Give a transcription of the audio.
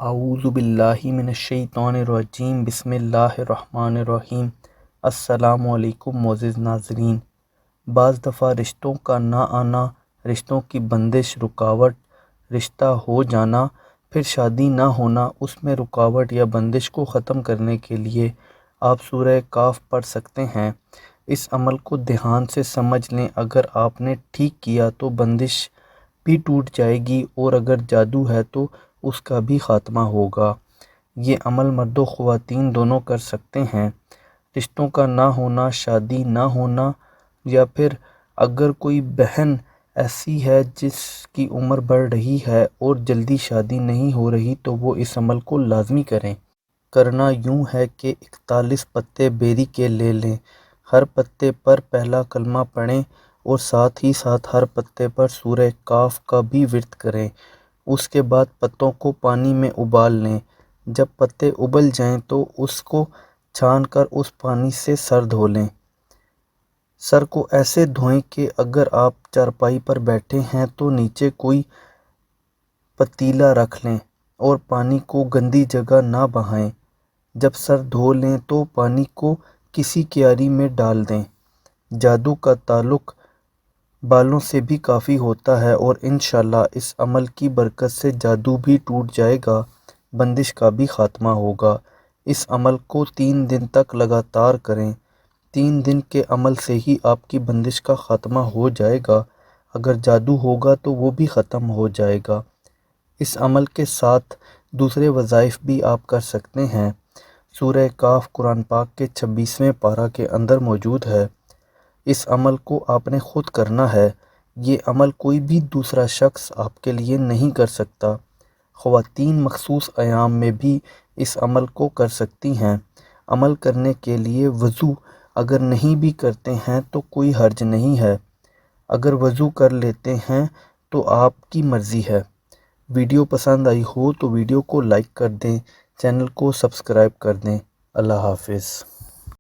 اعوذ باللہ من الشیطان الرجیم، بسم اللہ الرحمن الرحیم۔ السلام علیکم معزز ناظرین۔ بعض دفعہ رشتوں کا نہ آنا، رشتوں کی بندش، رکاوٹ، رشتہ ہو جانا، پھر شادی نہ ہونا، اس میں رکاوٹ یا بندش کو ختم کرنے کے لیے آپ سورہ کاف پڑھ سکتے ہیں۔ اس عمل کو دھیان سے سمجھ لیں، اگر آپ نے ٹھیک کیا تو بندش بھی ٹوٹ جائے گی، اور اگر جادو ہے تو اس کا بھی خاتمہ ہوگا۔ یہ عمل مرد و خواتین دونوں کر سکتے ہیں۔ رشتوں کا نہ ہونا، شادی نہ ہونا، یا پھر اگر کوئی بہن ایسی ہے جس کی عمر بڑھ رہی ہے اور جلدی شادی نہیں ہو رہی تو وہ اس عمل کو لازمی کریں۔ کرنا یوں ہے کہ 41 پتے بیری کے لے لیں، ہر پتے پر پہلا کلمہ پڑھیں اور ساتھ ہی ساتھ ہر پتے پر سورہ کاف کا بھی ورد کریں۔ اس کے بعد پتوں کو پانی میں ابال لیں۔ جب پتے ابل جائیں تو اس کو چھان کر اس پانی سے سر دھو لیں۔ سر کو ایسے دھوئیں کہ اگر آپ چارپائی پر بیٹھے ہیں تو نیچے کوئی پتیلا رکھ لیں اور پانی کو گندی جگہ نہ بہائیں۔ جب سر دھو لیں تو پانی کو کسی کیاری میں ڈال دیں۔ جادو کا تعلق بالوں سے بھی کافی ہوتا ہے، اور انشاءاللہ اس عمل کی برکت سے جادو بھی ٹوٹ جائے گا، بندش کا بھی خاتمہ ہوگا۔ اس عمل کو 3 دن تک لگاتار کریں۔ 3 دن کے عمل سے ہی آپ کی بندش کا خاتمہ ہو جائے گا، اگر جادو ہوگا تو وہ بھی ختم ہو جائے گا۔ اس عمل کے ساتھ دوسرے وظائف بھی آپ کر سکتے ہیں۔ سورہ کاف قرآن پاک کے 26ویں پارہ کے اندر موجود ہے۔ اس عمل کو آپ نے خود کرنا ہے، یہ عمل کوئی بھی دوسرا شخص آپ کے لیے نہیں کر سکتا۔ خواتین مخصوص ایام میں بھی اس عمل کو کر سکتی ہیں۔ عمل کرنے کے لیے وضو اگر نہیں بھی کرتے ہیں تو کوئی حرج نہیں ہے، اگر وضو کر لیتے ہیں تو آپ کی مرضی ہے۔ ویڈیو پسند آئی ہو تو ویڈیو کو لائک کر دیں، چینل کو سبسکرائب کر دیں۔ اللہ حافظ۔